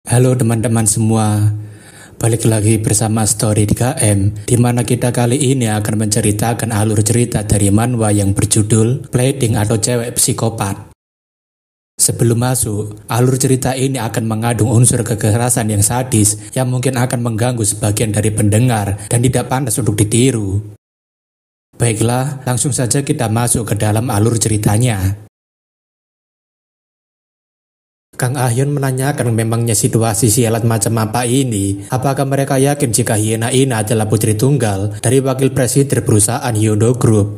Halo teman-teman semua, balik lagi bersama Story 3M, di mana kita kali ini akan menceritakan alur cerita dari manhwa yang berjudul Playding atau Cewek Psikopat. Sebelum masuk, alur cerita ini akan mengandung unsur kekerasan yang sadis yang mungkin akan mengganggu sebagian dari pendengar dan tidak pantas untuk ditiru. Baiklah, langsung saja kita masuk ke dalam alur ceritanya. Kang Ahyun menanyakan memangnya situasi sialan macam apa ini. Apakah mereka yakin jika Hyena ini adalah putri tunggal dari wakil presiden perusahaan Hyundai Group?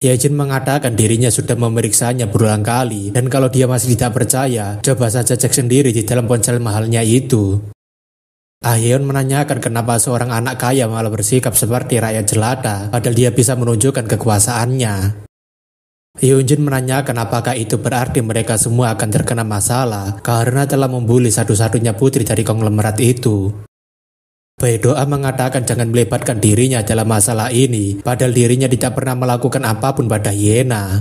Yejin mengatakan dirinya sudah memeriksanya berulang kali, dan kalau dia masih tidak percaya, coba saja cek sendiri di dalam ponsel mahalnya itu. Ahyun menanyakan kenapa seorang anak kaya malah bersikap seperti rakyat jelata, padahal dia bisa menunjukkan kekuasaannya. Hyunjin menanyakan apakah itu berarti mereka semua akan terkena masalah karena telah membuli satu-satunya putri dari konglomerat itu. Baedoa mengatakan jangan melibatkan dirinya dalam masalah ini, padahal dirinya tidak pernah melakukan apapun pada Hyena.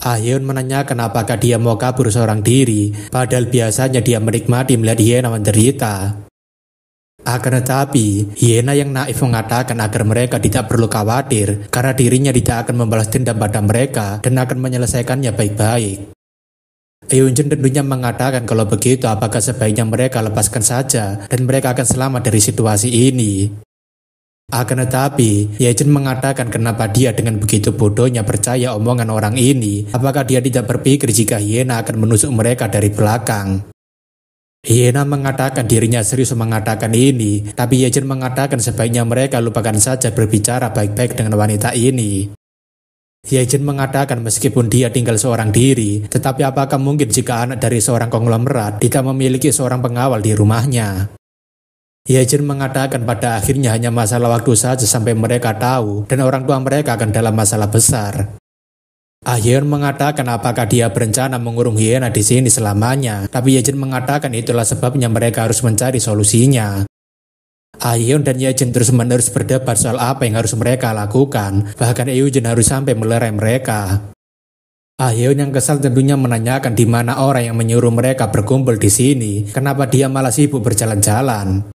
Ahyun menanyakan apakah dia mau kabur seorang diri, padahal biasanya dia menikmati melihat Hyena menderita. Akan tetapi, Hyena yang naif mengatakan agar mereka tidak perlu khawatir karena dirinya tidak akan membalas dendam pada mereka dan akan menyelesaikannya baik-baik. Hyunjin tentunya mengatakan kalau begitu apakah sebaiknya mereka lepaskan saja dan mereka akan selamat dari situasi ini. Akan tetapi, Yejin mengatakan kenapa dia dengan begitu bodohnya percaya omongan orang ini, apakah dia tidak berpikir jika Hyena akan menusuk mereka dari belakang. Hyena mengatakan dirinya serius mengatakan ini, tapi Yejin mengatakan sebaiknya mereka lupakan saja berbicara baik-baik dengan wanita ini. Yejin mengatakan meskipun dia tinggal seorang diri, tetapi apakah mungkin jika anak dari seorang konglomerat tidak memiliki seorang pengawal di rumahnya? Yejin mengatakan pada akhirnya hanya masalah waktu saja sampai mereka tahu dan orang tua mereka akan dalam masalah besar. Ahyun mengatakan apakah dia berencana mengurung Hyena di sini selamanya, tapi Yejin mengatakan itulah sebabnya mereka harus mencari solusinya. Ahyun dan Yejin terus-menerus berdebat soal apa yang harus mereka lakukan, bahkan Hyunjin harus sampai melerai mereka. Ahyun yang kesal tentunya menanyakan di mana orang yang menyuruh mereka berkumpul di sini, kenapa dia malah sibuk berjalan-jalan.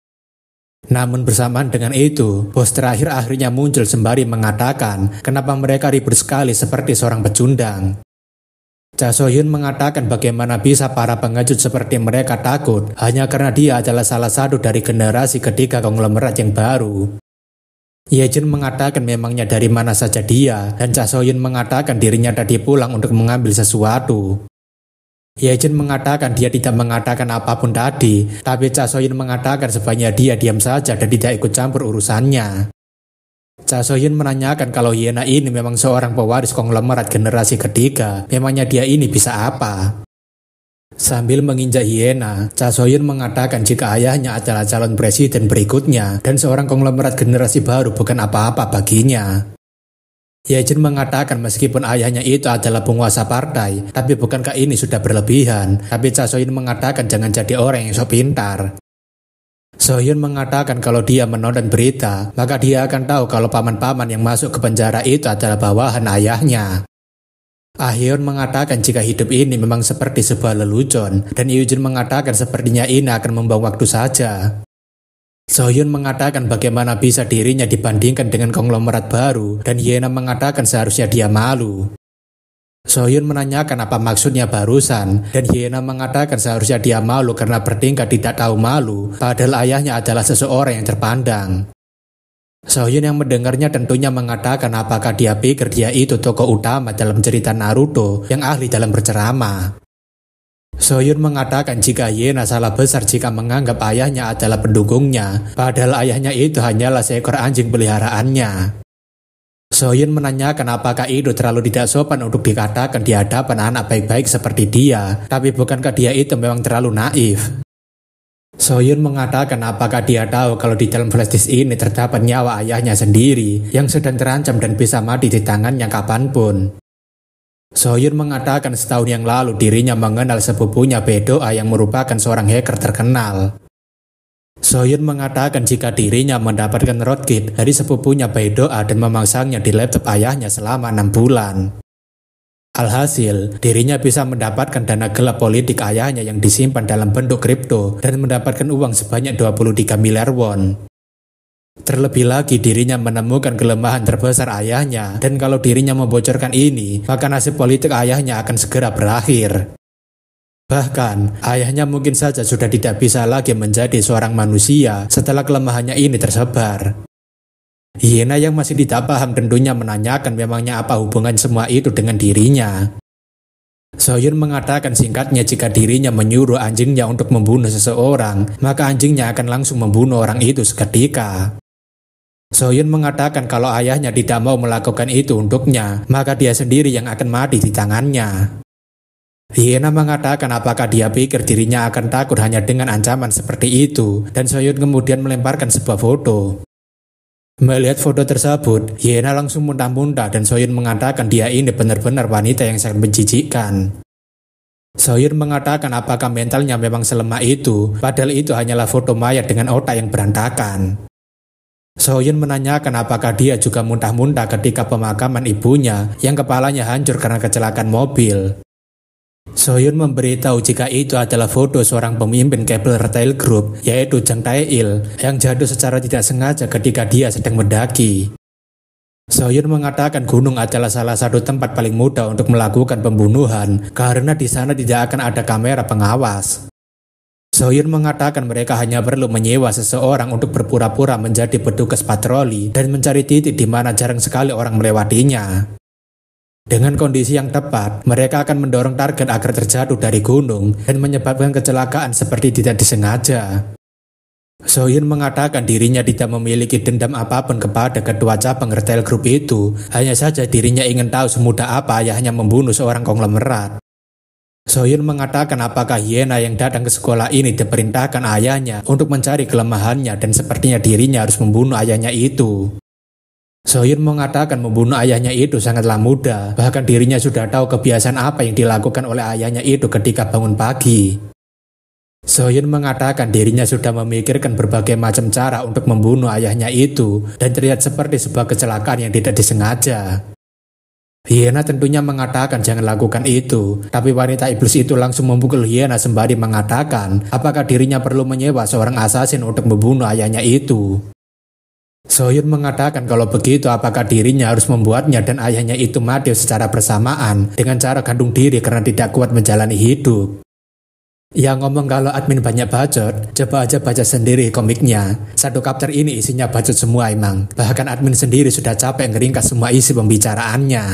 Namun bersamaan dengan itu, bos terakhir akhirnya muncul sembari mengatakan kenapa mereka ribut sekali seperti seorang pecundang. Cha So-hyun mengatakan bagaimana bisa para pengecut seperti mereka takut hanya karena dia adalah salah satu dari generasi ketiga konglomerat yang baru. Yejin mengatakan memangnya dari mana saja dia, dan Cha So-hyun mengatakan dirinya tadi pulang untuk mengambil sesuatu. Yejin mengatakan dia tidak mengatakan apapun tadi, tapi Cha So-hyun mengatakan sebaiknya dia diam saja dan tidak ikut campur urusannya. Cha So-hyun menanyakan kalau Hyena ini memang seorang pewaris konglomerat generasi ketiga, memangnya dia ini bisa apa? Sambil menginjak Hyena, Cha So-hyun mengatakan jika ayahnya adalah calon presiden berikutnya dan seorang konglomerat generasi baru bukan apa-apa baginya. Yejin mengatakan meskipun ayahnya itu adalah penguasa partai, tapi bukankah ini sudah berlebihan? Tapi Cha So-hyun mengatakan jangan jadi orang yang sok pintar. So-hyun mengatakan kalau dia menonton berita, maka dia akan tahu kalau paman-paman yang masuk ke penjara itu adalah bawahan ayahnya. Ahyun mengatakan jika hidup ini memang seperti sebuah lelucon, dan Hyunjin mengatakan sepertinya ini akan membuang waktu saja. So-hyun mengatakan bagaimana bisa dirinya dibandingkan dengan konglomerat baru, dan Hyena mengatakan seharusnya dia malu. So-hyun menanyakan apa maksudnya barusan, dan Hyena mengatakan seharusnya dia malu karena bertingkah tidak tahu malu, padahal ayahnya adalah seseorang yang terpandang. So-hyun yang mendengarnya tentunya mengatakan apakah dia pikir dia itu tokoh utama dalam cerita Naruto yang ahli dalam berceramah. So-hyun mengatakan jika Hyena salah besar jika menganggap ayahnya adalah pendukungnya, padahal ayahnya itu hanyalah seekor anjing peliharaannya. So-hyun menanyakan apakah itu terlalu tidak sopan untuk dikatakan di hadapan anak baik-baik seperti dia, tapi bukankah dia itu memang terlalu naif? So-hyun mengatakan apakah dia tahu kalau di dalam flashdisk ini terdapat nyawa ayahnya sendiri yang sedang terancam dan bisa mati di tangannya kapanpun. So-hyun mengatakan setahun yang lalu dirinya mengenal sepupunya Baedoa yang merupakan seorang hacker terkenal. So-hyun mengatakan jika dirinya mendapatkan rootkit dari sepupunya Baedoa dan memasangnya di laptop ayahnya selama 6 bulan. Alhasil, dirinya bisa mendapatkan dana gelap politik ayahnya yang disimpan dalam bentuk kripto dan mendapatkan uang sebanyak 23 miliar won. Terlebih lagi dirinya menemukan kelemahan terbesar ayahnya, dan kalau dirinya membocorkan ini, maka nasib politik ayahnya akan segera berakhir. Bahkan, ayahnya mungkin saja sudah tidak bisa lagi menjadi seorang manusia setelah kelemahannya ini tersebar. Hyena yang masih tidak paham tentunya menanyakan memangnya apa hubungan semua itu dengan dirinya. Soyun mengatakan singkatnya jika dirinya menyuruh anjingnya untuk membunuh seseorang, maka anjingnya akan langsung membunuh orang itu seketika. Soyun mengatakan kalau ayahnya tidak mau melakukan itu untuknya, maka dia sendiri yang akan mati di tangannya. Hyena mengatakan apakah dia pikir dirinya akan takut hanya dengan ancaman seperti itu, dan Soyun kemudian melemparkan sebuah foto. Melihat foto tersebut, Hyena langsung muntah-muntah dan Soyun mengatakan dia ini benar-benar wanita yang sangat menjijikkan. Soyun mengatakan apakah mentalnya memang selemah itu, padahal itu hanyalah foto mayat dengan otak yang berantakan. Soyun menanyakan apakah dia juga muntah-muntah ketika pemakaman ibunya yang kepalanya hancur karena kecelakaan mobil. Soyun memberitahu jika itu adalah foto seorang pemimpin kabel retail group, yaitu Jang Tae-il, yang jatuh secara tidak sengaja ketika dia sedang mendaki. Soyun mengatakan gunung adalah salah satu tempat paling mudah untuk melakukan pembunuhan, karena di sana tidak akan ada kamera pengawas. Soyun mengatakan mereka hanya perlu menyewa seseorang untuk berpura-pura menjadi petugas patroli dan mencari titik di mana jarang sekali orang melewatinya. Dengan kondisi yang tepat, mereka akan mendorong target agar terjatuh dari gunung dan menyebabkan kecelakaan seperti tidak disengaja. Soyun mengatakan dirinya tidak memiliki dendam apapun kepada ketua cabang retail group itu, hanya saja dirinya ingin tahu semudah apa ayahnya membunuh seorang konglomerat. Soyun mengatakan apakah Hyena yang datang ke sekolah ini diperintahkan ayahnya untuk mencari kelemahannya dan sepertinya dirinya harus membunuh ayahnya itu. Soyun mengatakan membunuh ayahnya itu sangatlah mudah, bahkan dirinya sudah tahu kebiasaan apa yang dilakukan oleh ayahnya itu ketika bangun pagi. Soyun mengatakan dirinya sudah memikirkan berbagai macam cara untuk membunuh ayahnya itu, dan terlihat seperti sebuah kecelakaan yang tidak disengaja. Hyena tentunya mengatakan jangan lakukan itu, tapi wanita iblis itu langsung memukul Hyena sembari mengatakan apakah dirinya perlu menyewa seorang assassin untuk membunuh ayahnya itu. Soyun mengatakan kalau begitu apakah dirinya harus membuatnya dan ayahnya itu mati secara bersamaan dengan cara gantung diri karena tidak kuat menjalani hidup. Yang ngomong kalau admin banyak bacot, coba aja baca sendiri komiknya. Satu chapter ini isinya bacot semua emang. Bahkan admin sendiri sudah capek ngeringkas semua isi pembicaraannya.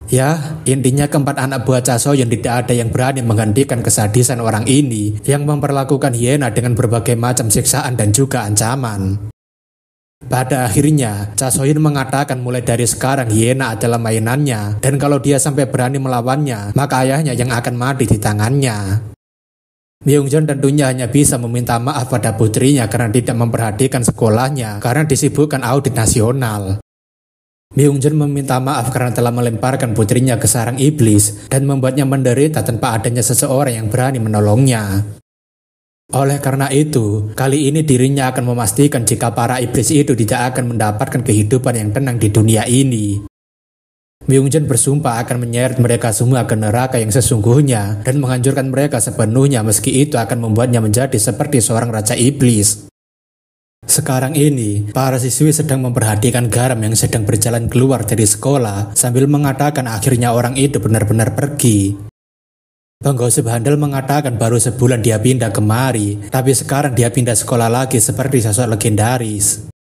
Ya, intinya keempat anak buah Cha Soyun tidak ada yang berani menghentikan kesadisan orang ini yang memperlakukan Hyena dengan berbagai macam siksaan dan juga ancaman. Pada akhirnya, Cha Soyun mengatakan mulai dari sekarang Hyena adalah mainannya, dan kalau dia sampai berani melawannya, maka ayahnya yang akan mati di tangannya. Myungjeon tentunya hanya bisa meminta maaf pada putrinya karena tidak memperhatikan sekolahnya karena disibukkan audit nasional. Myungjeon meminta maaf karena telah melemparkan putrinya ke sarang iblis dan membuatnya menderita tanpa adanya seseorang yang berani menolongnya. Oleh karena itu, kali ini dirinya akan memastikan jika para iblis itu tidak akan mendapatkan kehidupan yang tenang di dunia ini. Myungjeon bersumpah akan menyeret mereka semua ke neraka yang sesungguhnya dan menghancurkan mereka sepenuhnya meski itu akan membuatnya menjadi seperti seorang raja iblis. Sekarang ini, para siswi sedang memperhatikan Garam yang sedang berjalan keluar dari sekolah sambil mengatakan akhirnya orang itu benar-benar pergi. Penggosip handal mengatakan baru sebulan dia pindah kemari, tapi sekarang dia pindah sekolah lagi seperti sosok legendaris.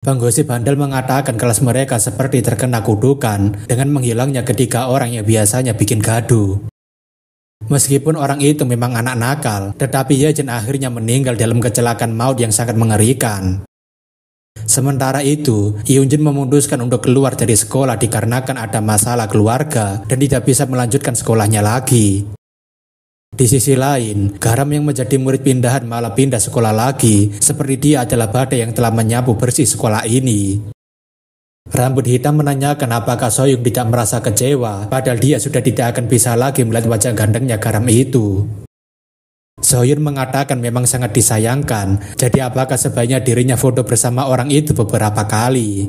Penggosip handal mengatakan kelas mereka seperti terkena kutukan dengan menghilangnya ketiga orang yang biasanya bikin gaduh. Meskipun orang itu memang anak nakal, tetapi Yejen akhirnya meninggal dalam kecelakaan maut yang sangat mengerikan. Sementara itu, Hyunjin memutuskan untuk keluar dari sekolah dikarenakan ada masalah keluarga dan tidak bisa melanjutkan sekolahnya lagi. Di sisi lain, Garam yang menjadi murid pindahan malah pindah sekolah lagi, seperti dia adalah badai yang telah menyapu bersih sekolah ini. Rambut hitam menanyakan apakah Soyung tidak merasa kecewa, padahal dia sudah tidak akan bisa lagi melihat wajah gantengnya Garam itu. Soyun mengatakan memang sangat disayangkan, jadi apakah sebaiknya dirinya foto bersama orang itu beberapa kali.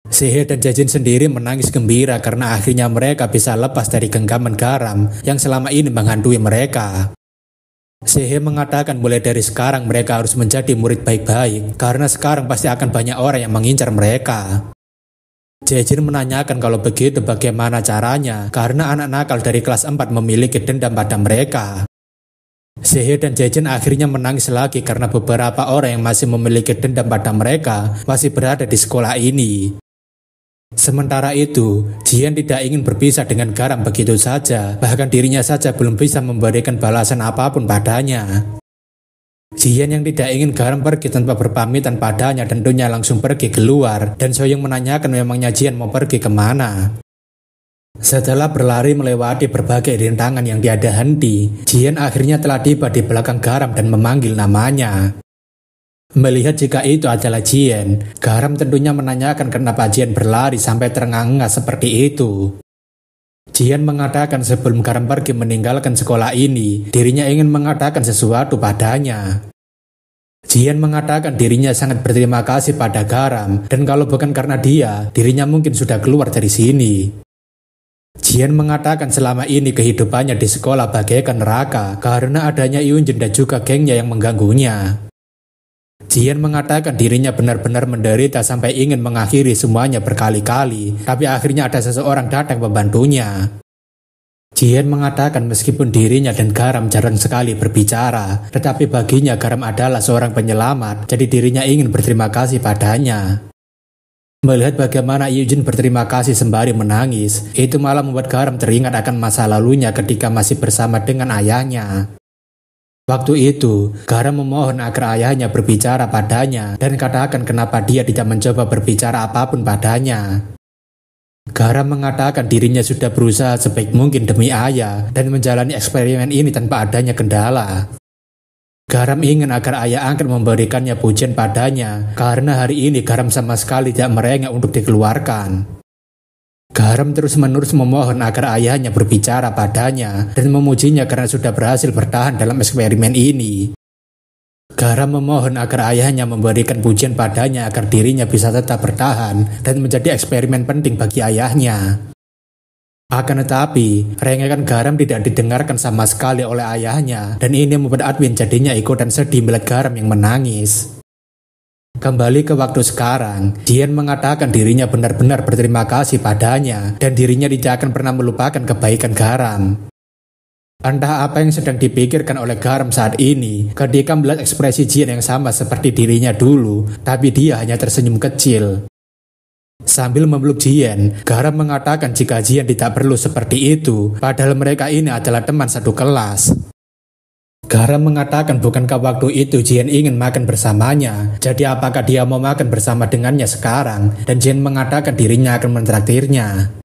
Sehe dan Jejin sendiri menangis gembira karena akhirnya mereka bisa lepas dari genggaman Garam yang selama ini menghantui mereka. Sehe mengatakan mulai dari sekarang mereka harus menjadi murid baik-baik karena sekarang pasti akan banyak orang yang mengincar mereka. Jejin menanyakan kalau begitu bagaimana caranya karena anak nakal dari kelas 4 memiliki dendam pada mereka. Sehe dan Jejin akhirnya menangis lagi karena beberapa orang yang masih memiliki dendam pada mereka masih berada di sekolah ini. Sementara itu, Jian tidak ingin berpisah dengan Garam begitu saja, bahkan dirinya saja belum bisa memberikan balasan apapun padanya. Jian yang tidak ingin Garam pergi tanpa berpamitan padanya tentunya langsung pergi keluar, dan Soyoung menanyakan memangnya Jian mau pergi kemana. Setelah berlari melewati berbagai rintangan yang tiada henti, Jian akhirnya telah tiba di belakang Garam dan memanggil namanya. Melihat jika itu adalah Jian, Garam tentunya menanyakan kenapa Jian berlari sampai terengah-engah seperti itu. Jian mengatakan sebelum Garam pergi meninggalkan sekolah ini, dirinya ingin mengatakan sesuatu padanya. Jian mengatakan dirinya sangat berterima kasih pada Garam, dan kalau bukan karena dia, dirinya mungkin sudah keluar dari sini. Jian mengatakan selama ini kehidupannya di sekolah bagaikan neraka karena adanya Yunjin dan juga gengnya yang mengganggunya. Jian mengatakan dirinya benar-benar menderita sampai ingin mengakhiri semuanya berkali-kali, tapi akhirnya ada seseorang datang membantunya. Jian mengatakan meskipun dirinya dan Garam jarang sekali berbicara, tetapi baginya Garam adalah seorang penyelamat, jadi dirinya ingin berterima kasih padanya. Melihat bagaimana Yujin berterima kasih sembari menangis, itu malah membuat Garam teringat akan masa lalunya ketika masih bersama dengan ayahnya. Waktu itu, Garam memohon agar ayahnya berbicara padanya dan katakan kenapa dia tidak mencoba berbicara apapun padanya. Garam mengatakan dirinya sudah berusaha sebaik mungkin demi ayah dan menjalani eksperimen ini tanpa adanya kendala. Garam ingin agar ayah angkat memberikannya pujian padanya karena hari ini Garam sama sekali tidak merengek untuk dikeluarkan. Garam terus-menerus memohon agar ayahnya berbicara padanya dan memujinya karena sudah berhasil bertahan dalam eksperimen ini. Garam memohon agar ayahnya memberikan pujian padanya agar dirinya bisa tetap bertahan dan menjadi eksperimen penting bagi ayahnya. Akan tetapi, rengekan Garam tidak didengarkan sama sekali oleh ayahnya dan ini membuat Adwin jadinya ikutan sedih melihat Garam yang menangis. Kembali ke waktu sekarang, Jian mengatakan dirinya benar-benar berterima kasih padanya dan dirinya tidak akan pernah melupakan kebaikan Garam. Entah apa yang sedang dipikirkan oleh Garam saat ini ketika melihat ekspresi Jian yang sama seperti dirinya dulu, tapi dia hanya tersenyum kecil. Sambil memeluk Jian, Garam mengatakan jika Jian tidak perlu seperti itu, padahal mereka ini adalah teman satu kelas. Garam mengatakan bukankah waktu itu Jian ingin makan bersamanya, jadi apakah dia mau makan bersama dengannya sekarang, dan Jian mengatakan dirinya akan mentraktirnya.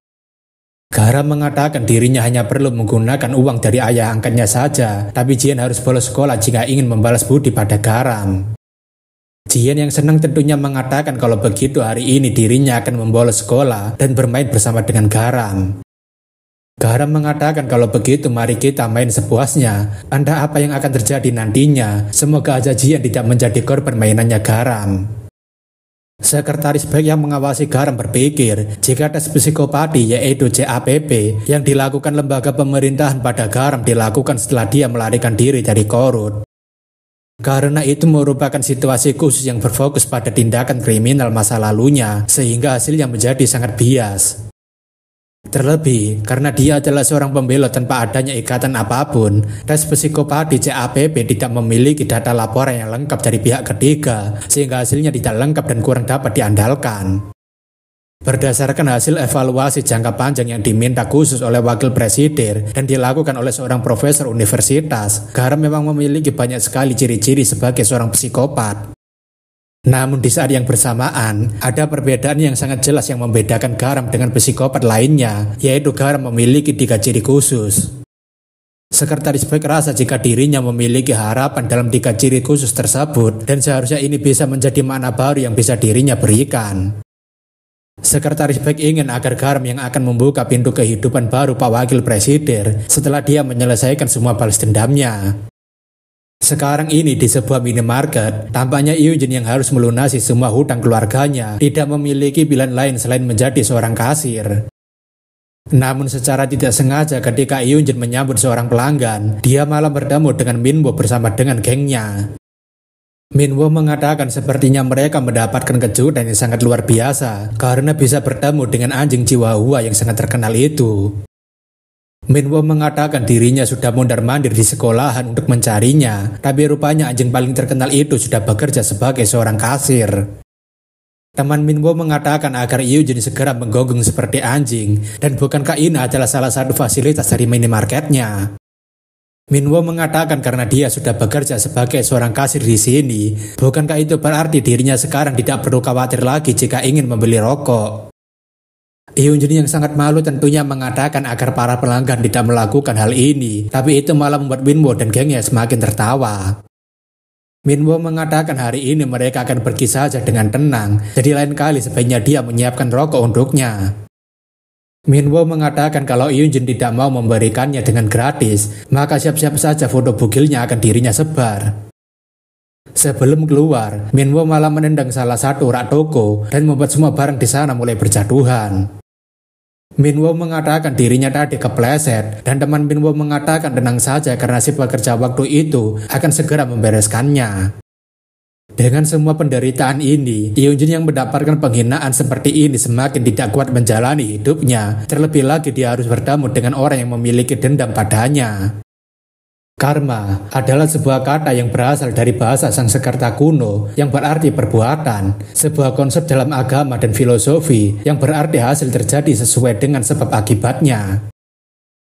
Garam mengatakan dirinya hanya perlu menggunakan uang dari ayah angkatnya saja, tapi Jian harus bolos sekolah jika ingin membalas budi pada Garam. Jian yang senang tentunya mengatakan kalau begitu hari ini dirinya akan membolos sekolah dan bermain bersama dengan Garam. Garam mengatakan kalau begitu mari kita main sepuasnya, entah apa yang akan terjadi nantinya, semoga aja Jian tidak menjadi korban mainannya Garam. Sekretaris baik yang mengawasi Garam berpikir jika tes psikopati yaitu CAPP yang dilakukan lembaga pemerintahan pada Garam dilakukan setelah dia melarikan diri dari Korut. Karena itu merupakan situasi khusus yang berfokus pada tindakan kriminal masa lalunya sehingga hasilnya menjadi sangat bias. Terlebih, karena dia adalah seorang pembelot tanpa adanya ikatan apapun, tes psikopati CAPP tidak memiliki data laporan yang lengkap dari pihak ketiga, sehingga hasilnya tidak lengkap dan kurang dapat diandalkan. Berdasarkan hasil evaluasi jangka panjang yang diminta khusus oleh wakil presiden dan dilakukan oleh seorang profesor universitas, Garam memang memiliki banyak sekali ciri-ciri sebagai seorang psikopat. Namun di saat yang bersamaan, ada perbedaan yang sangat jelas yang membedakan Garam dengan psikopat lainnya, yaitu Garam memiliki 3 ciri khusus. Sekretaris baik rasa jika dirinya memiliki harapan dalam 3 ciri khusus tersebut, dan seharusnya ini bisa menjadi makna baru yang bisa dirinya berikan. Sekretaris baik ingin agar Garam yang akan membuka pintu kehidupan baru Pak Wakil Presiden setelah dia menyelesaikan semua balas dendamnya. Sekarang ini di sebuah minimarket, tampaknya Eugene yang harus melunasi semua hutang keluarganya tidak memiliki pilihan lain selain menjadi seorang kasir. Namun secara tidak sengaja ketika Eugene menyambut seorang pelanggan, dia malah bertemu dengan Minwo bersama dengan gengnya. Minwo mengatakan sepertinya mereka mendapatkan kejutan yang sangat luar biasa karena bisa bertemu dengan anjing Chihuahua yang sangat terkenal itu. Minwo mengatakan dirinya sudah mondar-mandir di sekolahan untuk mencarinya, tapi rupanya anjing paling terkenal itu sudah bekerja sebagai seorang kasir. Teman Minwo mengatakan agar Eugene segera menggonggong seperti anjing, dan bukankah ini adalah salah satu fasilitas dari minimarketnya? Minwo mengatakan karena dia sudah bekerja sebagai seorang kasir di sini, bukankah itu berarti dirinya sekarang tidak perlu khawatir lagi jika ingin membeli rokok? Eugene yang sangat malu tentunya mengatakan agar para pelanggan tidak melakukan hal ini, tapi itu malah membuat Minwo dan gengnya semakin tertawa. Minwo mengatakan hari ini mereka akan pergi saja dengan tenang, jadi lain kali sebaiknya dia menyiapkan rokok untuknya. Minwo mengatakan kalau Eugene tidak mau memberikannya dengan gratis, maka siap-siap saja foto bugilnya akan dirinya sebar. Sebelum keluar, Minwo malah menendang salah satu rak toko dan membuat semua barang di sana mulai berjatuhan. Minwo mengatakan dirinya tadi kepleset dan teman Minwo mengatakan tenang saja karena si pekerja waktu itu akan segera membereskannya. Dengan semua penderitaan ini, Eugene yang mendapatkan penghinaan seperti ini semakin tidak kuat menjalani hidupnya. Terlebih lagi dia harus bertemu dengan orang yang memiliki dendam padanya. Karma adalah sebuah kata yang berasal dari bahasa Sanskerta kuno yang berarti perbuatan, sebuah konsep dalam agama dan filosofi yang berarti hasil terjadi sesuai dengan sebab akibatnya.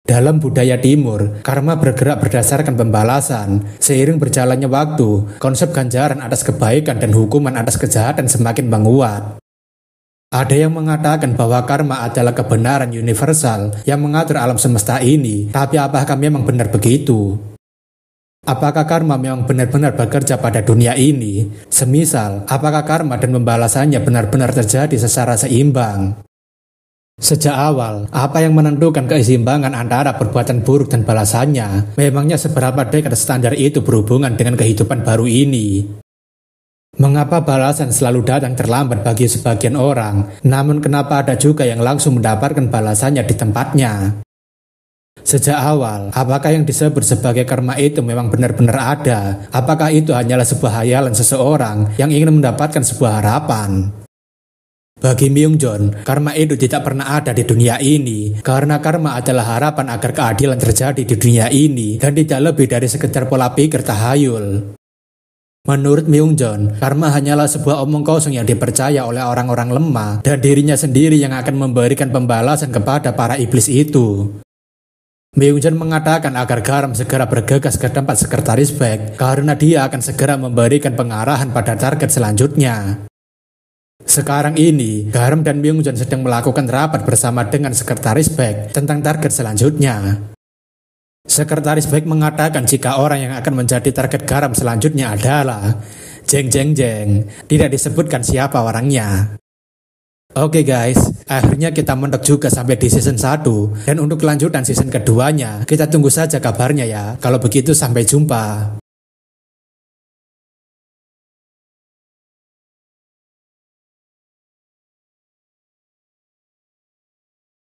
Dalam budaya timur, karma bergerak berdasarkan pembalasan. Seiring berjalannya waktu, konsep ganjaran atas kebaikan dan hukuman atas kejahatan semakin menguat. Ada yang mengatakan bahwa karma adalah kebenaran universal yang mengatur alam semesta ini, tapi apakah memang benar begitu? Apakah karma memang benar-benar bekerja pada dunia ini? Semisal, apakah karma dan pembalasannya benar-benar terjadi secara seimbang? Sejak awal, apa yang menentukan keseimbangan antara perbuatan buruk dan balasannya? Memangnya seberapa dekat standar itu berhubungan dengan kehidupan baru ini? Mengapa balasan selalu datang terlambat bagi sebagian orang, namun kenapa ada juga yang langsung mendapatkan balasannya di tempatnya? Sejak awal, apakah yang disebut sebagai karma itu memang benar-benar ada? Apakah itu hanyalah sebuah hayalan seseorang yang ingin mendapatkan sebuah harapan? Bagi Myungjon, karma itu tidak pernah ada di dunia ini, karena karma adalah harapan agar keadilan terjadi di dunia ini, dan tidak lebih dari sekedar pola pikir tahayul. Menurut Myungjon, karma hanyalah sebuah omong kosong yang dipercaya oleh orang-orang lemah dan dirinya sendiri yang akan memberikan pembalasan kepada para iblis itu. Myungjon mengatakan agar Garam segera bergegas ke tempat sekretaris Baek karena dia akan segera memberikan pengarahan pada target selanjutnya. Sekarang ini, Garam dan Myungjon sedang melakukan rapat bersama dengan sekretaris Baek tentang target selanjutnya. Sekretaris Baek mengatakan jika orang yang akan menjadi target Garam selanjutnya adalah Jeng Jeng Jeng. Tidak disebutkan siapa orangnya. Oke guys, akhirnya kita mentok juga sampai di season 1. Dan untuk kelanjutan season keduanya, kita tunggu saja kabarnya ya. Kalau begitu sampai jumpa.